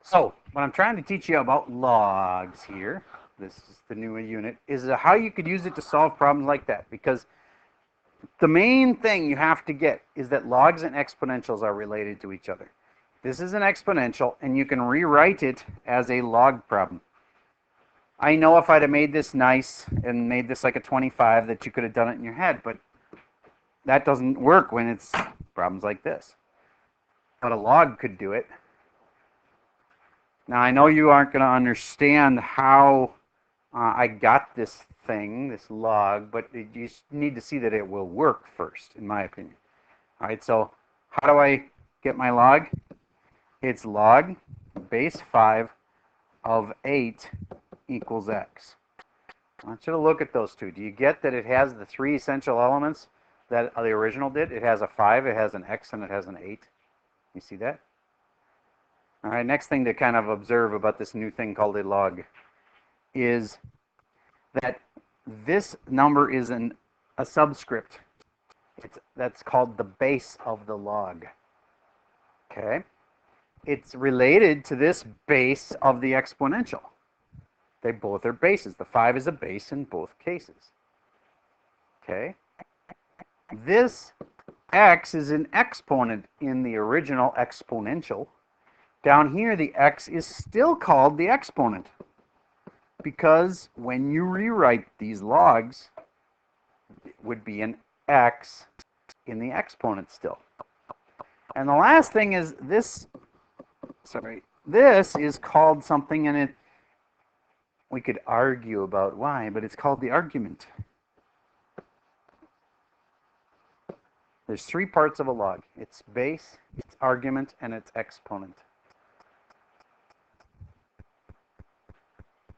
So, what I'm trying to teach you about logs here, this is the new unit, is how you could use it to solve problems like that. Because the main thing you have to get is that logs and exponentials are related to each other. This is an exponential, and you can rewrite it as a log problem. I know if I'd have made this nice and made this like a 25 that you could have done it in your head, but that doesn't work when it's problems like this. But a log could do it. Now, I know you aren't going to understand how I got this thing, this log, but you need to see that it will work first, in my opinion. All right, so how do I get my log? It's log base 5 of 8 equals x. I want you to look at those two. Do you get that it has the three essential elements that the original did? It has a 5, it has an x, and it has an 8. You see that? All right, next thing to kind of observe about this new thing called a log is that this number is a subscript. That's called the base of the log. Okay? It's related to this base of the exponential. They both are bases. The 5 is a base in both cases. Okay? This x is an exponent in the original exponential. Down here, the x is still called the exponent because when you rewrite these logs, it would be an x in the exponent still. And the last thing is this, this is called something, and we could argue about why, but it's called the argument. There's three parts of a log. Its base, its argument, and its exponent.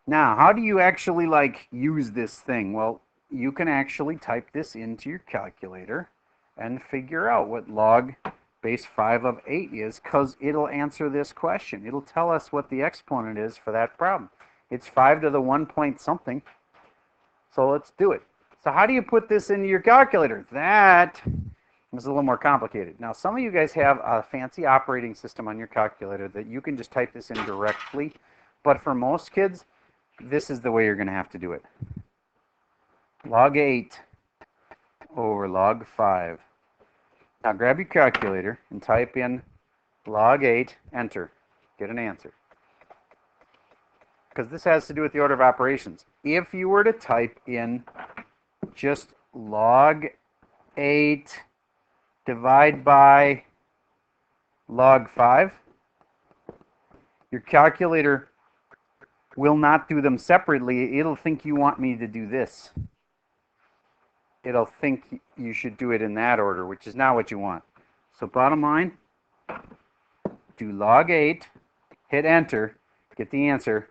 Now, how do you actually use this thing? Well, you can actually type this into your calculator and figure out what log base 5 of 8 is, because it'll answer this question. It'll tell us what the exponent is for that problem. It's 5 to the 1 point something. So let's do it. So how do you put this into your calculator? That is a little more complicated. Now, some of you guys have a fancy operating system on your calculator that you can just type this in directly. But for most kids, this is the way you're going to have to do it. Log 8 over log 5. Now grab your calculator and type in log 8, enter. Get an answer. Because this has to do with the order of operations. If you were to type in just log 8 divide by log 5, your calculator will not do them separately. It'll think you want me to do this. It'll think you should do it in that order, which is not what you want. So bottom line, do log 8, hit enter, get the answer,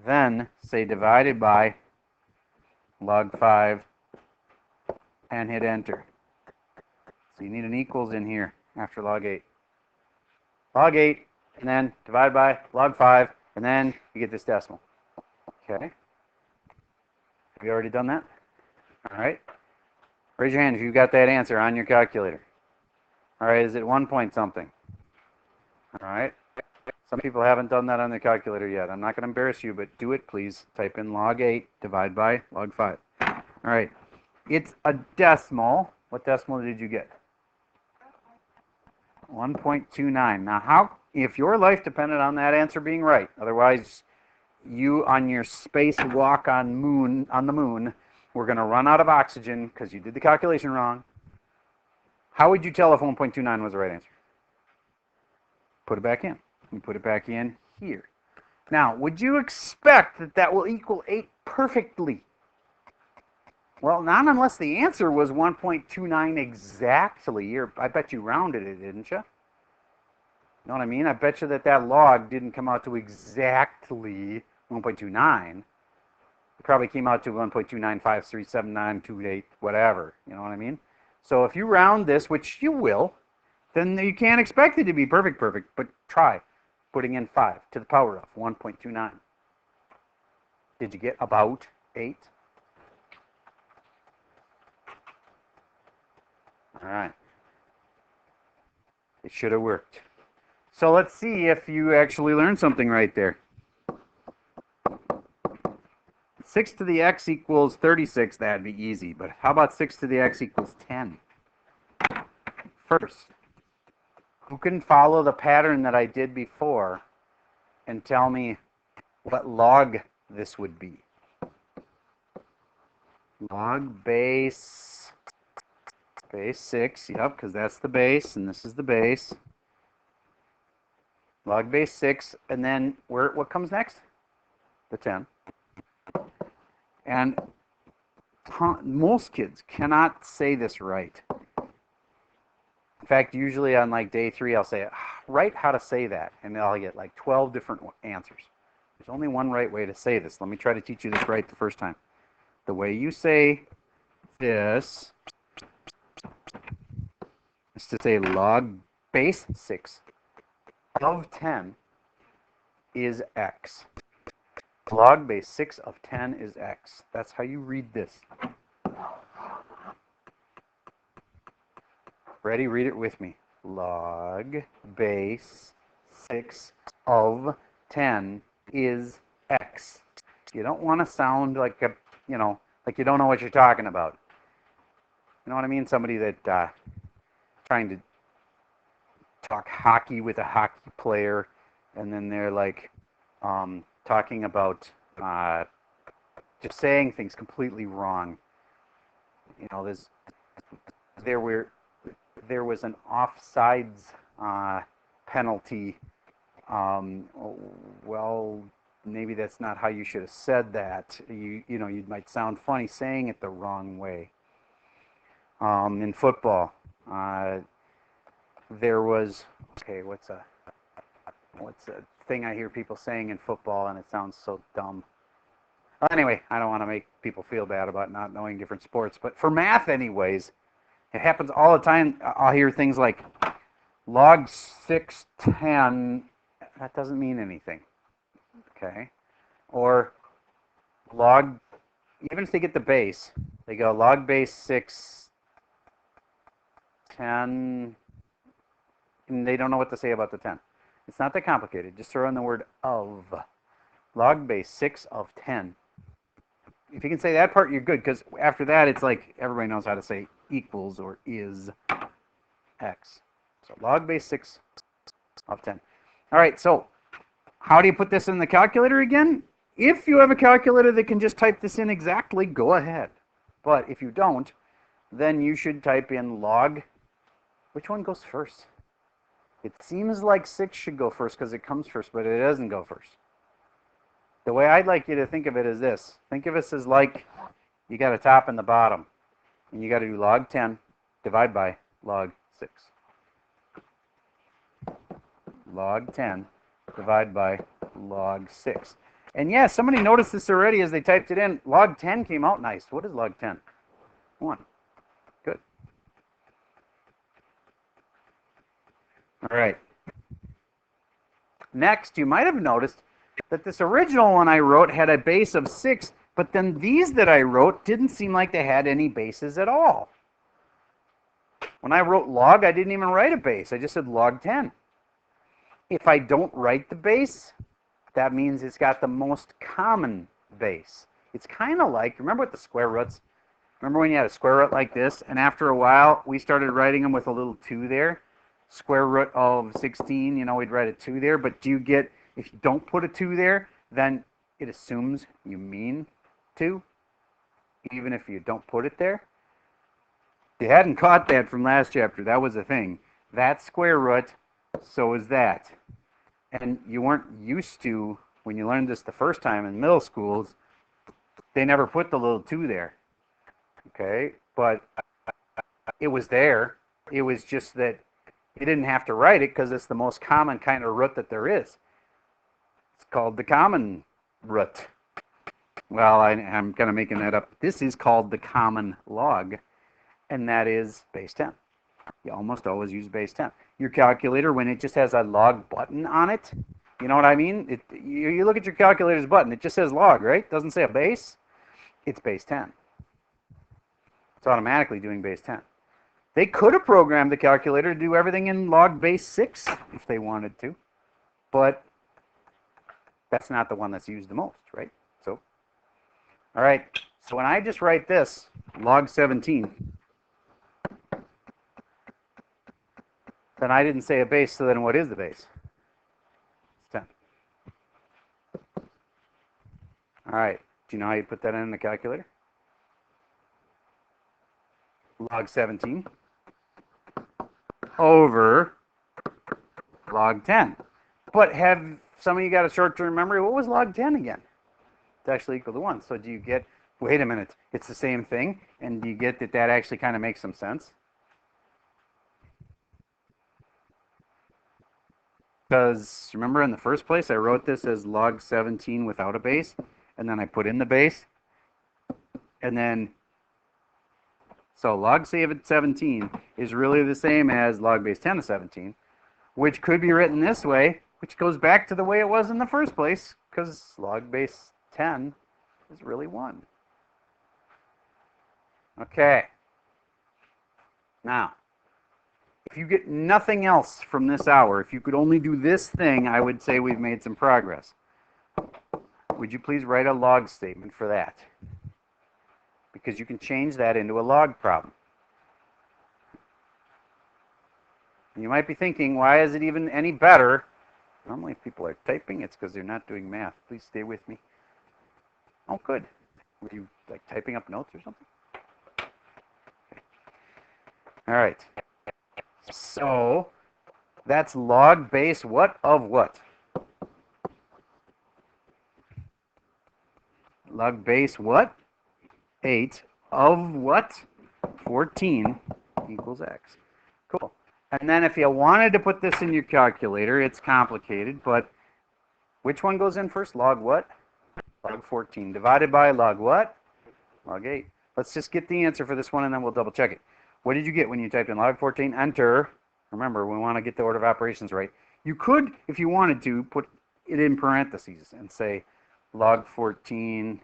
then say divided by log 5, and hit enter. So you need an equals in here after log 8. Log 8, and then divide by log 5, and then you get this decimal. Okay? Have you already done that? All right. Raise your hand if you got that answer on your calculator. All right, is it 1 point something? All right. Some people haven't done that on their calculator yet. I'm not going to embarrass you, but do it, please. Type in log 8, divide by log 5. All right. It's a decimal. What decimal did you get? 1.29. Now, if your life depended on that answer being right, otherwise you on your spacewalk on the moon, we're going to run out of oxygen because you did the calculation wrong. How would you tell if 1.29 was the right answer? Put it back in. You put it back in here. Now, would you expect that that will equal 8 perfectly? Well, not unless the answer was 1.29 exactly. I bet you rounded it, didn't you? You know what I mean? I bet you that log didn't come out to exactly 1.29. It probably came out to 1.295379228, whatever. You know what I mean? So if you round this, which you will, then you can't expect it to be perfect, but try putting in 5 to the power of 1.29. Did you get about 8? All right. It should have worked. So let's see if you actually learned something right there. 6 to the x equals 36, that'd be easy. But how about 6 to the x equals 10? First, who can follow the pattern that I did before and tell me what log this would be? Log base 6, yep, because that's the base, and this is the base. Log base 6, and then what comes next? The 10. And most kids cannot say this right. In fact, usually on like day 3, I'll say, write how to say that, and I'll get like 12 different answers. There's only one right way to say this. Let me try to teach you this right the first time. The way you say this is to say log base 6 of 10 is x. Log base 6 of 10 is x. That's how you read this. Ready? Read it with me. Log base 6 of 10 is x. You don't want to sound like a, like you don't know what you're talking about. You know what I mean? Somebody that trying to talk hockey with a hockey player, and then they're like talking about just saying things completely wrong. There was an offsides penalty. Well, maybe that's not how you should have said that. You might sound funny saying it the wrong way. In football, there was what's a thing I hear people saying in football, and it sounds so dumb. Well, anyway, I don't want to make people feel bad about not knowing different sports, but for math anyways, it happens all the time. I'll hear things like log 610, that doesn't mean anything. Okay? Or log, even if they get the base, they go log base 610, and they don't know what to say about the 10. It's not that complicated. Just throw in the word of. Log base 6 of 10. If you can say that part, you're good, because after that, it's like everybody knows how to say equals or is x. So log base 6 of 10. All right, so how do you put this in the calculator again? If you have a calculator that can just type this in exactly, go ahead. But if you don't, then you should type in log. Which one goes first? It seems like 6 should go first because it comes first, but it doesn't go first. The way I'd like you to think of it is this. Think of this as like you got a top and the bottom. And you got to do log 10 divide by log 6. Log 10 divide by log 6. And yeah, somebody noticed this already as they typed it in. Log 10 came out nice. What is log 10? 1. Good. All right. Next, you might have noticed that this original one I wrote had a base of 6, but then these that I wrote didn't seem like they had any bases at all. When I wrote log, I didn't even write a base. I just said log 10. If I don't write the base, that means it's got the most common base. It's kind of like, remember with the square roots? Remember when you had a square root like this, and after a while, we started writing them with a little 2 there? Square root of 16, we'd write a 2 there, but do you get, if you don't put a 2 there, then it assumes you mean 2, even if you don't put it there. You hadn't caught that from last chapter. That was a thing. That's square root, so is that. And you weren't used to, when you learned this the first time in middle schools, they never put the little 2 there. Okay? But it was there. It was just that you didn't have to write it because it's the most common kind of root that there is. It's called the common root. Well, I'm kind of making that up. This is called the common log, and that is base 10. You almost always use base 10. Your calculator, when it just has a log button on it, you know what I mean? You look at your calculator's button, it just says log, right? It doesn't say a base. It's base 10. It's automatically doing base 10. They could have programmed the calculator to do everything in log base 6 if they wanted to, but that's not the one that's used the most, right? So, all right, so when I just write this, log 17, then I didn't say a base, so then what is the base? It's 10. All right, do you know how you put that in the calculator? Log 17 over log 10. But have some of you got a short-term memory? What was log 10 again? It's actually equal to 1. So do you get, wait a minute, it's the same thing? And do you get that that actually kind of makes some sense? Because remember in the first place, I wrote this as log 17 without a base, and then I put in the base, and then, so log 17 is really the same as log base 10 of 17, which could be written this way, which goes back to the way it was in the first place, because log base 10 is really 1. Okay. Now, if you get nothing else from this hour, if you could only do this thing, I would say we've made some progress. Would you please write a log statement for that? Because you can change that into a log problem. You might be thinking, why is it even any better? Normally if people are typing, it's because they're not doing math. Please stay with me. Oh, good. Were you like typing up notes or something? Okay. All right. So that's log base what of what? Log base what? 8 of what? 14 equals x. Cool. And then if you wanted to put this in your calculator, it's complicated, but which one goes in first? Log what? Log 14 divided by log what? Log 8. Let's just get the answer for this one and then we'll double check it. What did you get when you typed in log 14? Enter. Remember, we want to get the order of operations right. You could, if you wanted to, put it in parentheses and say log 14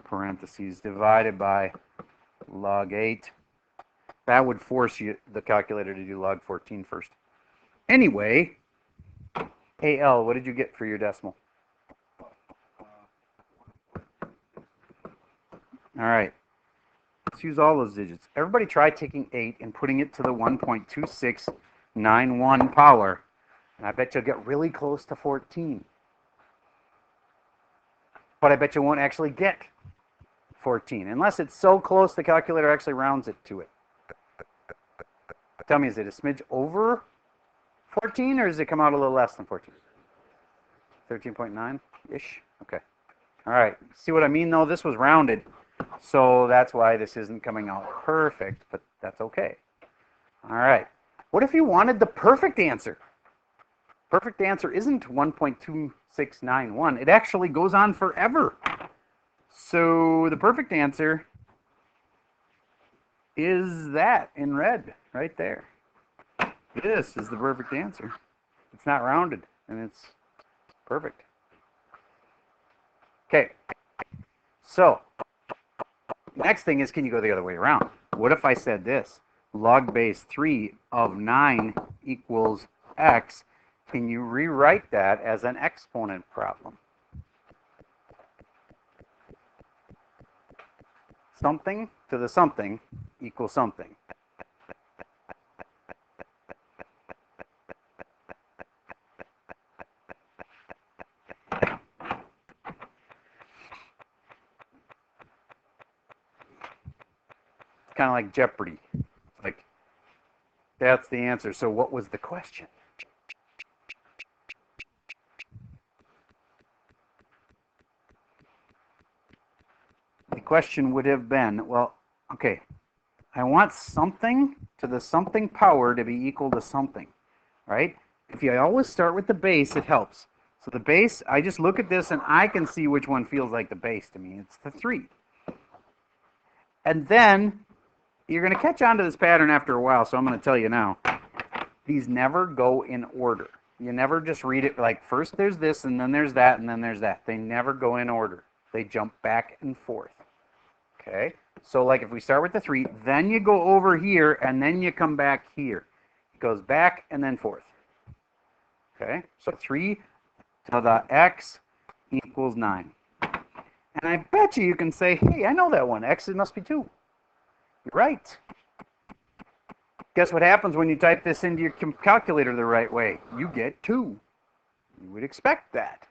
parentheses divided by log 8. That would force you, the calculator, to do log 14 first. Anyway, AL, what did you get for your decimal? All right. Let's use all those digits. Everybody try taking 8 and putting it to the 1.2691 power. And I bet you'll get really close to 14. But I bet you won't actually get 14. Unless it's so close, the calculator actually rounds it to it. Tell me, is it a smidge over 14, or does it come out a little less than 14? 13.9-ish? Okay. All right. See what I mean, though? This was rounded, so that's why this isn't coming out perfect, but that's okay. All right. What if you wanted the perfect answer? Perfect answer isn't 1.2691. It actually goes on forever. So the perfect answer is that in red right there. This is the perfect answer. It's not rounded, and it's perfect. Okay. So next thing is, can you go the other way around? What if I said this? Log base 3 of 9 equals x. Can you rewrite that as an exponent problem? Something to the something equals something. It's kind of like Jeopardy. Like, that's the answer. So what was the question? The question would have been, well, okay, I want something to the something power to be equal to something, right? If you always start with the base, it helps. So the base, I just look at this and I can see which one feels like the base to me. It's the 3. And then you're going to catch on to this pattern after a while, so I'm going to tell you now. These never go in order. You never just read it like first there's this and then there's that and then there's that. They never go in order. They jump back and forth. Okay? So like if we start with the 3, then you go over here, and then you come back here. It goes back and then forth. Okay, so 3 to the x equals 9. And I bet you can say, hey, I know that one. X must be 2. You're right. Guess what happens when you type this into your calculator the right way? You get 2. You would expect that.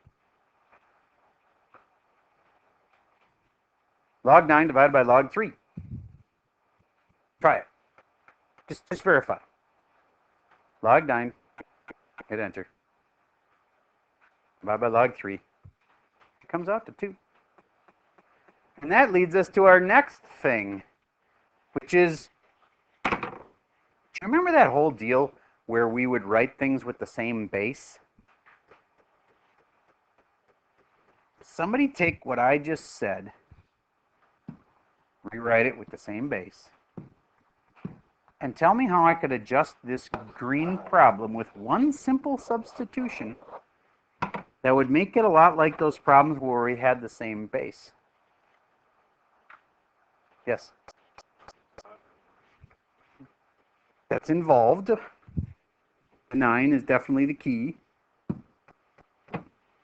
Log 9 divided by log 3. Try it. Just verify. Log 9, hit enter. Divided by log 3. It comes out to 2. And that leads us to our next thing, which is, do you remember that whole deal where we would write things with the same base? Somebody take what I just said, rewrite it with the same base, and tell me how I could adjust this green problem with one simple substitution that would make it a lot like those problems where we had the same base. Yes? That's involved. 9 is definitely the key.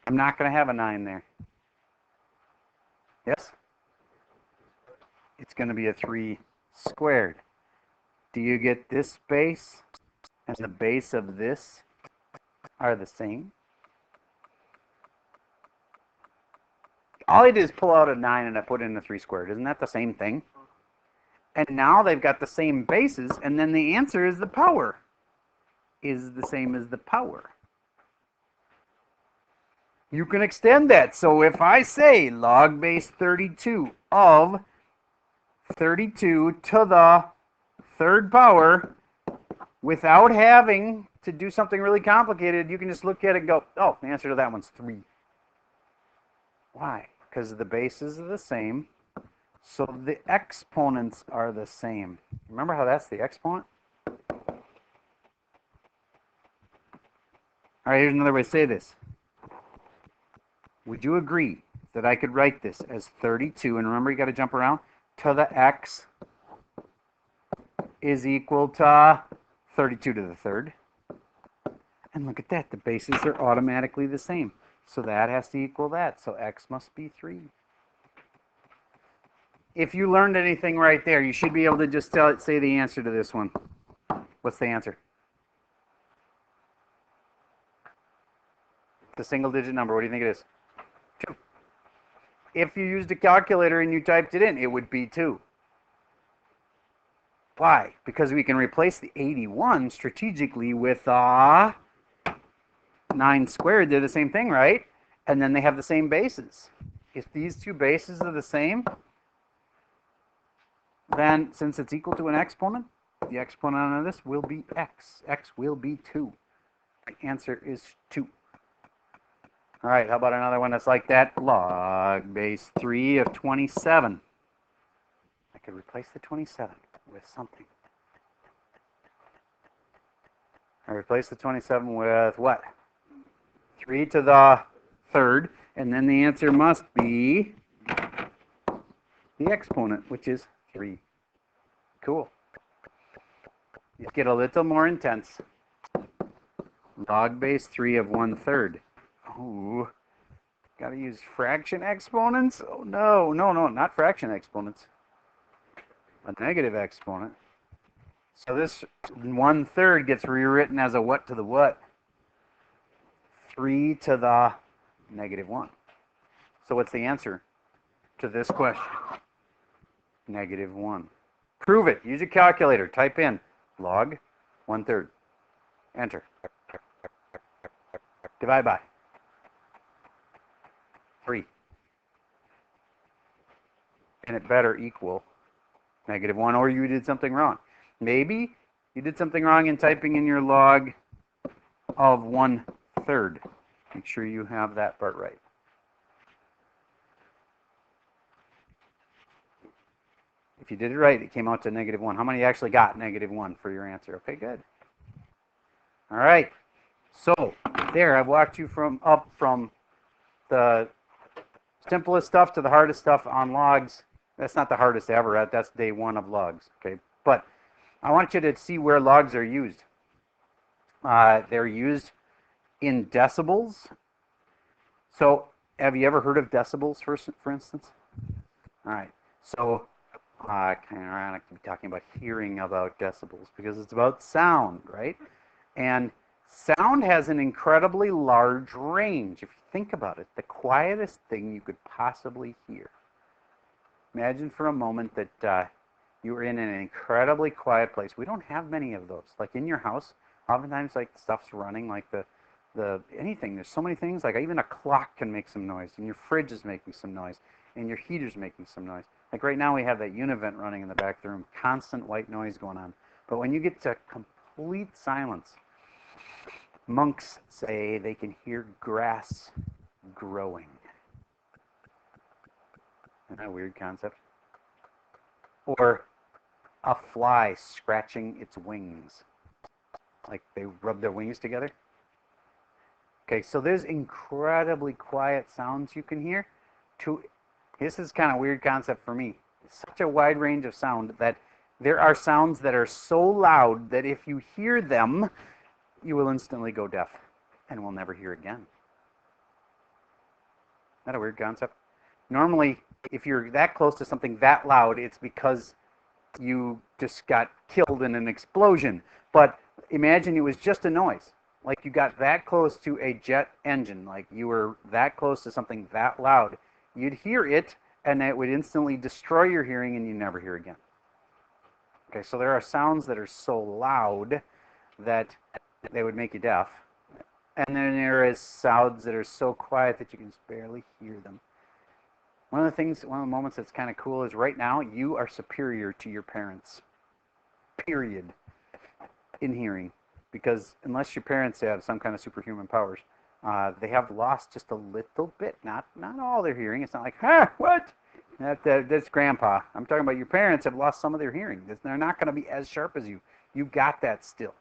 I'm not going to have a 9 there. Yes? It's going to be a 3 squared. Do you get this base and the base of this are the same? All I did is pull out a 9 and I put in a 3 squared. Isn't that the same thing? And now they've got the same bases, and then the answer is the power is the same as the power. You can extend that. So if I say log base 32 of 32 to the 3rd power, without having to do something really complicated, you can just look at it and go, oh, the answer to that one's 3. Why? Because the bases are the same. So the exponents are the same. Remember how that's the exponent? All right, here's another way to say this. Would you agree that I could write this as 32, and remember you got to jump around, to the x is equal to 32 to the 3rd? And look at that, the bases are automatically the same. So that has to equal that, so x must be 3. If you learned anything right there, you should be able to just say the answer to this one. What's the answer? The single-digit number. What do you think it is? 2. If you used a calculator and you typed it in, it would be 2. Why? Because we can replace the 81 strategically with 9 squared. They're the same thing, right? And then they have the same bases. If these two bases are the same, then since it's equal to an exponent, the exponent of this will be x. X will be 2. The answer is 2. All right, how about another one that's like that? Log base 3 of 27. I could replace the 27 with something. I replace the 27 with what? 3 to the 3rd, and then the answer must be the exponent, which is 3. Cool. You get a little more intense. Log base 3 of 1/3. Oh, got to use fraction exponents? Oh, no, not fraction exponents. A negative exponent. So this 1/3 gets rewritten as a what to the what? 3 to the -1. So what's the answer to this question? -1. Prove it. Use a calculator. Type in log 1/3. Enter. Divide by 3. And it better equal -1, or you did something wrong. Maybe you did something wrong in typing in your log of 1/3. Make sure you have that part right. If you did it right, it came out to -1. How many actually got -1 for your answer? Okay, good. All right. So there, I've walked you from the simplest stuff to the hardest stuff on logs. That's not the hardest ever. That's day one of logs. Okay, but I want you to see where logs are used. They're used in decibels. So, have you ever heard of decibels, for instance? All right. So, kind of ironic to be talking about hearing about decibels because it's about sound, right? And sound has an incredibly large range. If you think about it, the quietest thing you could possibly hear. Imagine for a moment that you were in an incredibly quiet place. We don't have many of those. Like in your house, oftentimes like stuff's running, like the anything. There's so many things. Like even a clock can make some noise, and your fridge is making some noise, and your heater's making some noise. Like right now, we have that univent running in the back of the room, constant white noise going on. But when you get to complete silence, monks say they can hear grass growing. Isn't that a weird concept? Or a fly scratching its wings. Like they rub their wings together. Okay, so there's incredibly quiet sounds you can hear. This is kind of a weird concept for me. It's such a wide range of sound that there are sounds that are so loud that if you hear them, you will instantly go deaf and will never hear again. Isn't that a weird concept? Normally, if you're that close to something that loud, it's because you just got killed in an explosion. But imagine it was just a noise. Like you got that close to a jet engine, like you were that close to something that loud. You'd hear it, and it would instantly destroy your hearing, and you never hear again. Okay, so there are sounds that are so loud that they would make you deaf. And then there is sounds that are so quiet that you can barely hear them. One of the moments that's kind of cool is right now you are superior to your parents, period, in hearing. Because unless your parents have some kind of superhuman powers, they have lost just a little bit, not all their hearing. It's not like, what? That's grandpa. I'm talking about your parents have lost some of their hearing. They're not going to be as sharp as you. You got that still.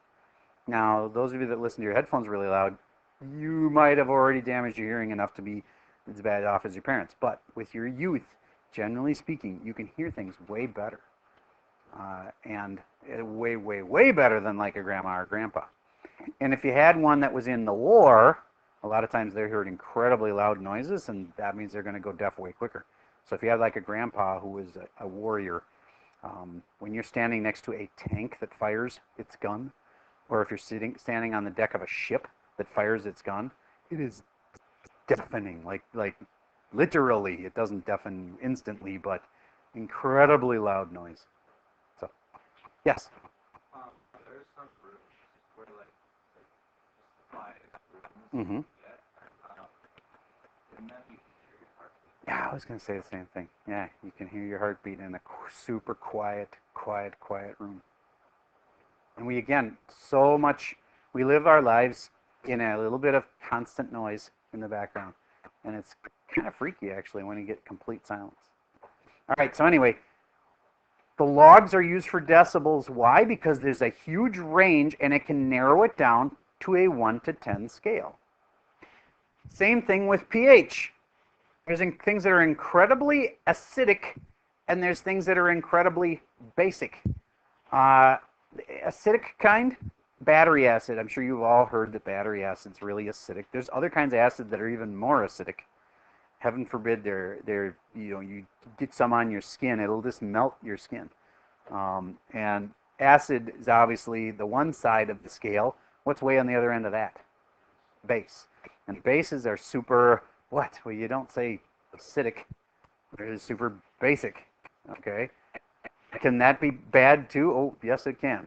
Now, those of you that listen to your headphones really loud, you might have already damaged your hearing enough to be as bad off as your parents. But with your youth, generally speaking, you can hear things way better. And way, way, way better than like a grandma or grandpa. And if you had one that was in the war, a lot of times they heard incredibly loud noises, and that means they're going to go deaf way quicker. So if you had like a grandpa who was a warrior, when you're standing next to a tank that fires its gun, or if you're standing on the deck of a ship that fires its gun, it is deafening. Like literally, it doesn't deafen you instantly, but incredibly loud noise. So, yes. There's some rooms where like Mm-hmm. and then you can hear your heartbeat. Yeah, I was going to say the same thing. Yeah, you can hear your heartbeat in a super quiet room. And we, again, we live our lives in a little bit of constant noise in the background. And it's kind of freaky, actually, when you get complete silence. All right, so anyway, the logs are used for decibels. Why? Because there's a huge range, and it can narrow it down to a 1 to 10 scale. Same thing with pH. There's things that are incredibly acidic, and there's things that are incredibly basic. Acidic kind, battery acid. I'm sure you've all heard that battery acid's really acidic. There's other kinds of acid that are even more acidic. Heaven forbid you get some on your skin, it'll just melt your skin. And acid is obviously the one side of the scale. What's way on the other end of that? Base. And bases are super, what? Well, you don't say acidic. They're super basic. Okay? Can that be bad too? Oh, yes, it can.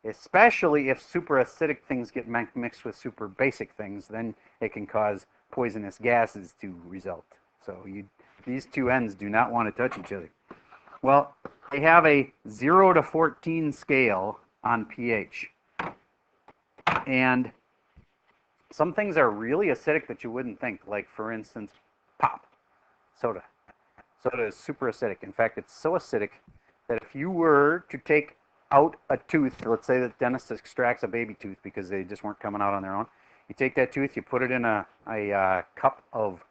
Especially if super acidic things get mixed with super basic things, then it can cause poisonous gases to result. So these two ends do not want to touch each other. Well, they have a 0 to 14 scale on pH. And some things are really acidic that you wouldn't think, like, for instance, pop, soda. Soda is super acidic. In fact, it's so acidic that if you were to take out a tooth, let's say the dentist extracts a baby tooth because they just weren't coming out on their own, you take that tooth, you put it in a cup of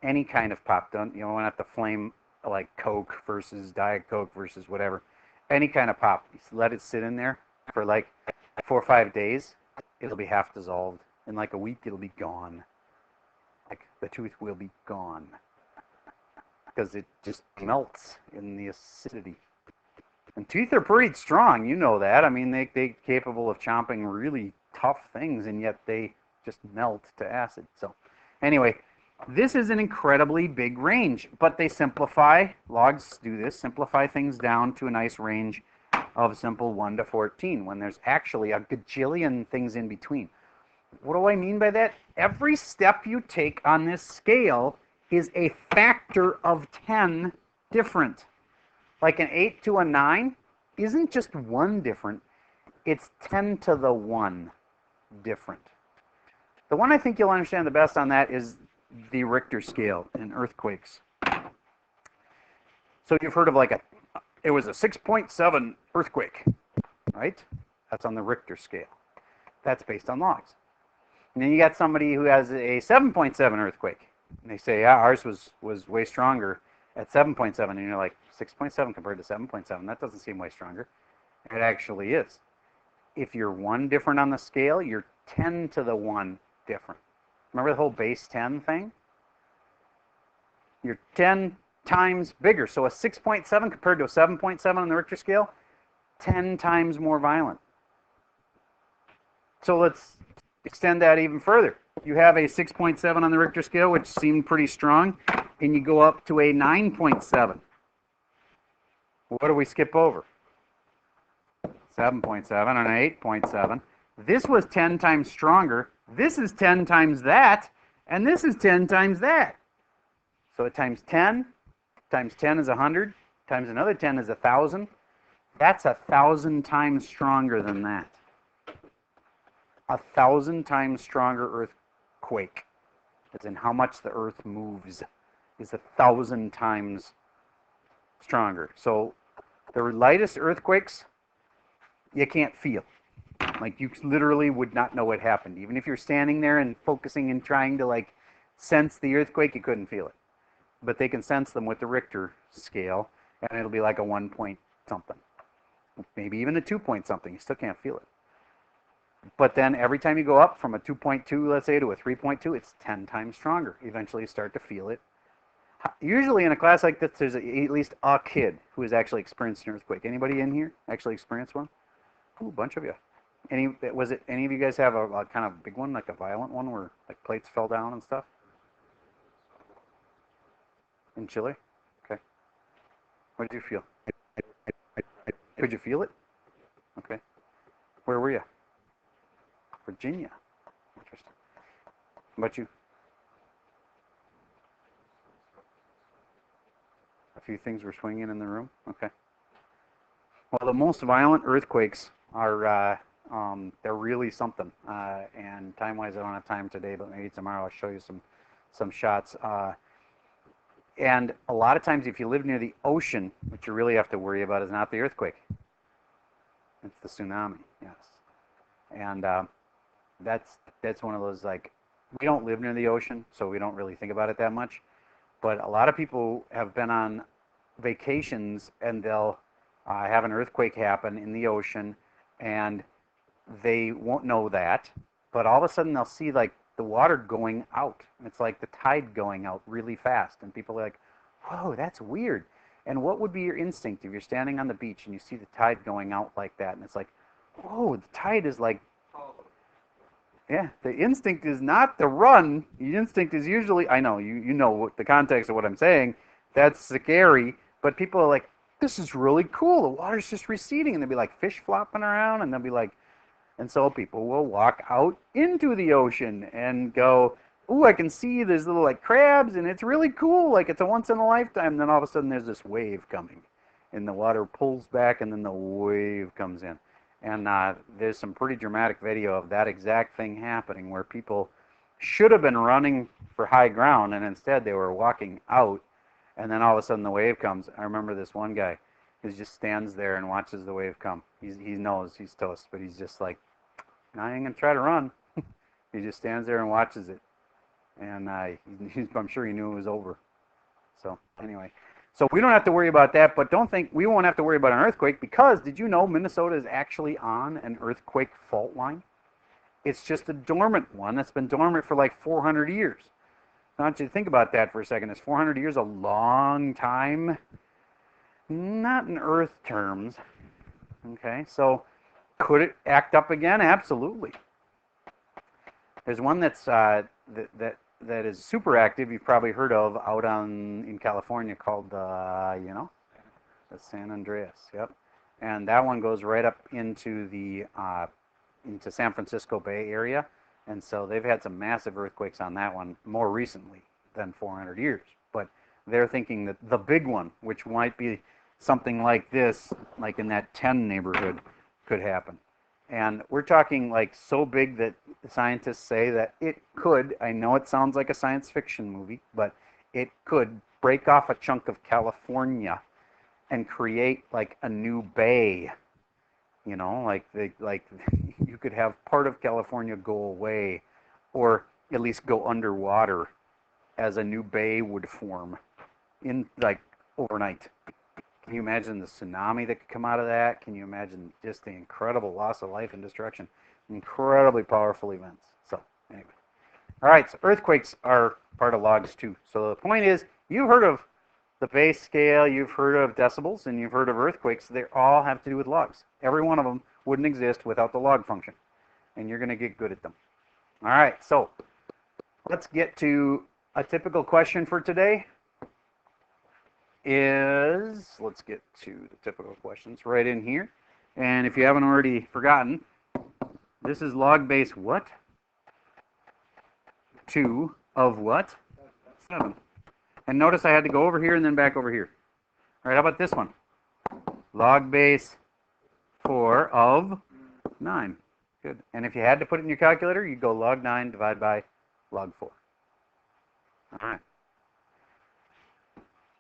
any kind of pop. You don't have to flame like Coke versus Diet Coke versus whatever, any kind of pop. You let it sit in there for like 4 or 5 days. It'll be half dissolved. In like a week, it'll be gone. Like the tooth will be gone because it just melts in the acidity. And teeth are pretty strong, you know that. I mean, they're capable of chomping really tough things, and yet they just melt to acid. So anyway, this is an incredibly big range, but they simplify, logs do this, simplify things down to a nice range of simple 1 to 14 when there's actually a gajillion things in between. What do I mean by that? Every step you take on this scale is a factor of 10 different. Like an 8 to a 9 isn't just one different, it's 10 to the 1 different. The one I think you'll understand the best on that is the Richter scale in earthquakes. So you've heard of it was a 6.7 earthquake, right? That's on the Richter scale. That's based on logs. And then you got somebody who has a 7.7 earthquake, and they say, yeah, ours was way stronger at 7.7, and you're like, 6.7 compared to 7.7, that doesn't seem way stronger. It actually is. If you're 1 different on the scale, you're 10 to the 1 different. Remember the whole base 10 thing? You're 10 times bigger. So a 6.7 compared to a 7.7 on the Richter scale, 10 times more violent. So let's extend that even further. You have a 6.7 on the Richter scale, which seemed pretty strong, and you go up to a 9.7. What do we skip over? 7.7 and an 8.7. This was 10 times stronger. This is 10 times that, and this is 10 times that. So it times 10 is 100, times another 10 is 1,000. That's 1,000 times stronger than that. 1,000 times stronger earthquake, as in how much the earth moves, is 1,000 times stronger. So the lightest earthquakes, you can't feel. Like you literally would not know what happened. Even if you're standing there and focusing and trying to sense the earthquake, you couldn't feel it. But they can sense them with the Richter scale, and it'll be like a 1 point something. Maybe even a 2 point something. You still can't feel it. But then every time you go up from a 2.2, let's say, to a 3.2, it's 10 times stronger. Eventually you start to feel it. Usually in a class like this, there's at least a kid who has actually experienced an earthquake. Anybody in here actually experienced one? Ooh, a bunch of you. Any of you guys have a kind of big one, like a violent one where like plates fell down and stuff? In Chile? Okay. What did you feel? Could you feel it? Okay. Where were you? Virginia. Interesting. How about you? A few things were swinging in the room? Okay. Well, the most violent earthquakes are, they're really something. And time-wise, I don't have time today, but maybe tomorrow I'll show you some shots. And a lot of times, if you live near the ocean, what you really have to worry about is not the earthquake. It's the tsunami, yes. And that's one of those, we don't live near the ocean, so we don't really think about it that much. But a lot of people have been on vacations, and they'll have an earthquake happen in the ocean, and they won't know that. But all of a sudden, they'll see, the water going out. It's like the tide going out really fast. And people are like, whoa, that's weird. And what would be your instinct if you're standing on the beach and you see the tide going out like that? And it's like, whoa, the tide is yeah, the instinct is not to run. The instinct is usually, I know, you know the context of what I'm saying. That's scary. But people are like, this is really cool. The water's just receding. And there'll be fish flopping around. And they'll be and so people will walk out into the ocean and go, ooh, I can see there's little crabs, and it's really cool. It's a once in a lifetime. And then all of a sudden there's this wave coming, and the water pulls back, and then the wave comes in. And there's some pretty dramatic video of that exact thing happening, where people should have been running for high ground, and instead they were walking out, and then all of a sudden the wave comes. I remember this one guy who just stands there and watches the wave come. He knows he's toast, but he's just like, I ain't gonna try to run. He just stands there and watches it, and I'm sure he knew it was over. So anyway, So we don't have to worry about that, but don't think we won't have to worry about an earthquake because did you know Minnesota is actually on an earthquake fault line? It's just a dormant one that's been dormant for like 400 years. I want you to think about that for a second. Is 400 years a long time? Not in Earth terms. Okay, so could it act up again? Absolutely. There's one that's that is super active. You've probably heard of out in California called the San Andreas. Yep, and that one goes right up into San Francisco Bay Area, and so they've had some massive earthquakes on that one more recently than 400 years. But they're thinking that the big one, which might be something like this, like in that 10 neighborhood, could happen. And we're talking like so big that scientists say that it could, I know it sounds like a science fiction movie, but it could break off a chunk of California and create like a new bay. Like you could have part of California go away or at least go underwater as a new bay would form in like overnight. Can you imagine the tsunami that could come out of that? Can you imagine just the incredible loss of life and destruction? Incredibly powerful events. So anyway. All right, so earthquakes are part of logs too. So the point is, you've heard of the base scale, you've heard of decibels, and you've heard of earthquakes. They all have to do with logs. Every one of them wouldn't exist without the log function. And you're going to get good at them. All right, so let's get to a typical question for today. Let's get to the typical questions right in here. And if you haven't already forgotten, this is log base what? 2 of what? 7. And notice I had to go over here and then back over here. All right, how about this one? Log base 4 of 9. Good. And if you had to put it in your calculator, you'd go log 9 divided by log 4. All right.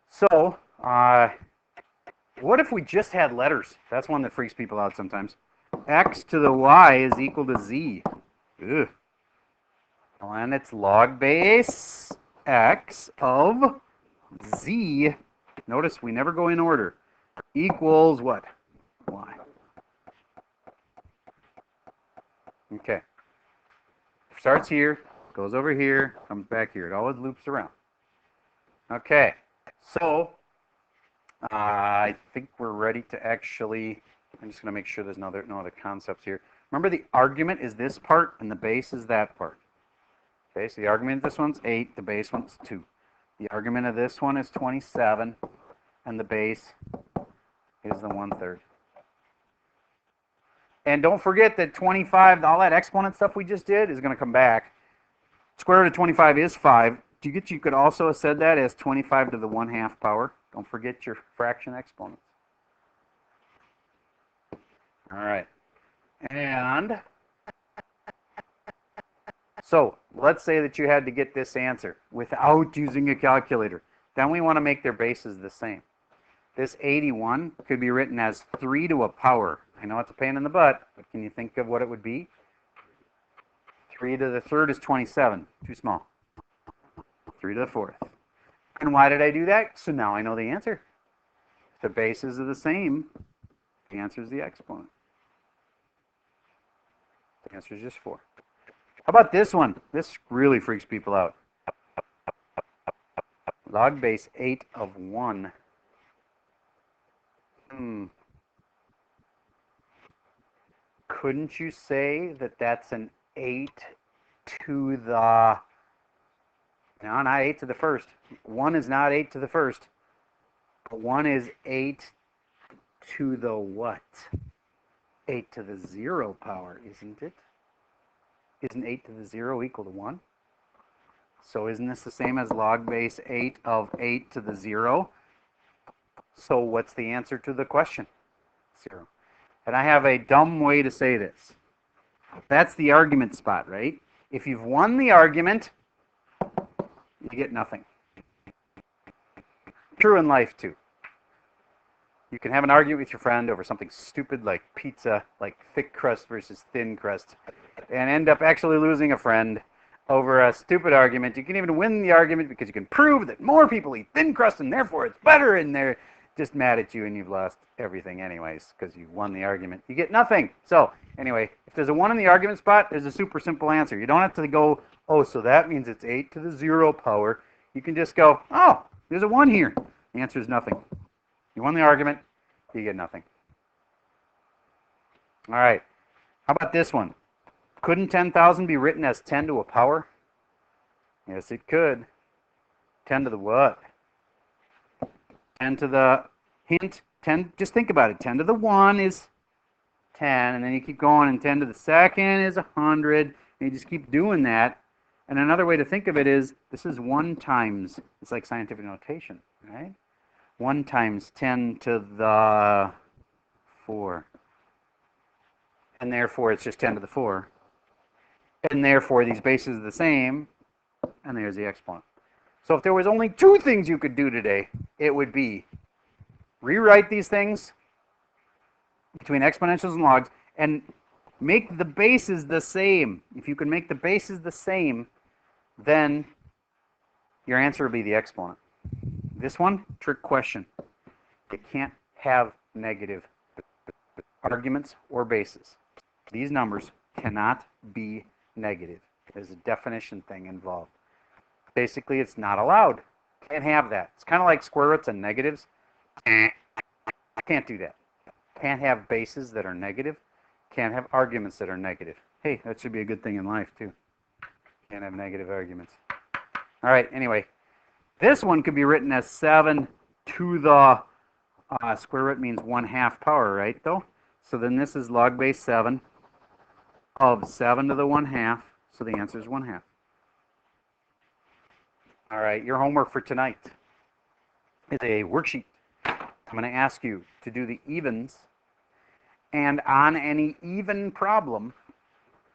So, what if we just had letters? That's one that freaks people out sometimes. X to the y is equal to z. Ugh. And it's log base x of z. Notice we never go in order. Equals what? Y. Okay. Starts here, goes over here, comes back here. It always loops around. Okay. So, I think we're ready to actually, I'm just going to make sure there's no other concepts here. Remember the argument is this part and the base is that part. Okay, so the argument of this one's 8, the base one's 2. The argument of this one is 27, and the base is the 1/3. And don't forget that 25, all that exponent stuff we just did is going to come back. Square root of 25 is 5. You could also have said that as 25 to the 1/2 power. Don't forget your fraction exponents. All right. And so let's say that you had to get this answer without using a calculator. Then we want to make their bases the same. This 81 could be written as 3 to a power. I know it's a pain in the butt, but can you think of what it would be? 3 to the 3rd is 27. Too small. 3 to the 4th. And why did I do that? So now I know the answer. If the bases are the same, the answer is the exponent. The answer is just 4. How about this one? This really freaks people out. Log base 8 of 1. Couldn't you say that that's an 8 to the... No, not 8 to the 1st. 1 is not 8 to the 1st. But 1 is 8 to the what? 8 to the 0 power, isn't it? Isn't 8 to the 0 equal to 1? So isn't this the same as log base 8 of 8 to the 0? So what's the answer to the question? 0. And I have a dumb way to say this. That's the argument spot, right? If you've won the argument, you get nothing. True in life, too. You can have an argument with your friend over something stupid like pizza, like thick crust versus thin crust, and end up actually losing a friend. over a stupid argument. You can even win the argument because you can prove that more people eat thin crust and therefore it's better, and they're just mad at you and you've lost everything anyways because you won the argument. You get nothing. So anyway, if there's a 1 in the argument spot, there's a super simple answer. You don't have to go, oh, so that means it's 8 to the 0 power. You can just go, oh, there's a 1 here. The answer is nothing. You won the argument, you get nothing. All right. How about this one? Couldn't 10,000 be written as 10 to a power? Yes, it could. 10 to the what? 10 to the hint. 10, just think about it. 10 to the 1 is 10, and then you keep going, and 10 to the second is 100, and you just keep doing that. And another way to think of it is this is 1 times, it's like scientific notation, right? 1 times 10 to the 4. And therefore, it's just 10 to the 4. And therefore, these bases are the same, and there's the exponent. So if there was only 2 things you could do today, it would be rewrite these things between exponentials and logs and make the bases the same. If you can make the bases the same, then your answer will be the exponent. This one, trick question. It can't have negative arguments or bases. These numbers cannot be negative. There's a definition thing involved. Basically, it's not allowed. Can't have that. It's kind of like square roots and negatives. I can't do that. Can't have bases that are negative. Can't have arguments that are negative. Hey, that should be a good thing in life, too. Can't have negative arguments. All right, anyway. This one could be written as 7 to the square root means 1/2 power, right, though? So then this is log base 7 of 7 to the 1/2. So the answer is 1/2. All right, your homework for tonight is a worksheet. I'm going to ask you to do the evens. And on any even problem,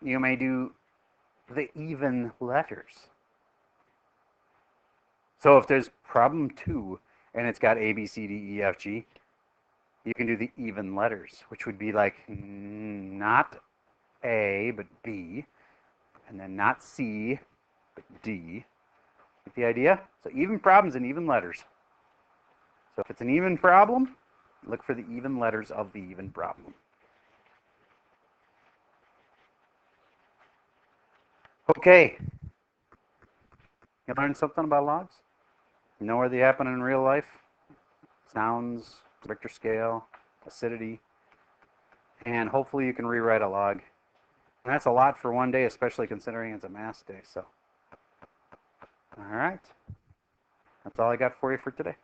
you may do the even letters. So if there's problem 2 and it's got A, B, C, D, E, F, G, you can do the even letters, which would be like not A, but B, and then not C, but D. Get the idea? So even problems and even letters. So if it's an even problem, look for the even letters of the even problem. Okay. You learned something about logs? You know where they happen in real life? Sounds, Richter scale, acidity, and hopefully you can rewrite a log. And that's a lot for one day, especially considering it's a math day. So, all right. That's all I got for you for today.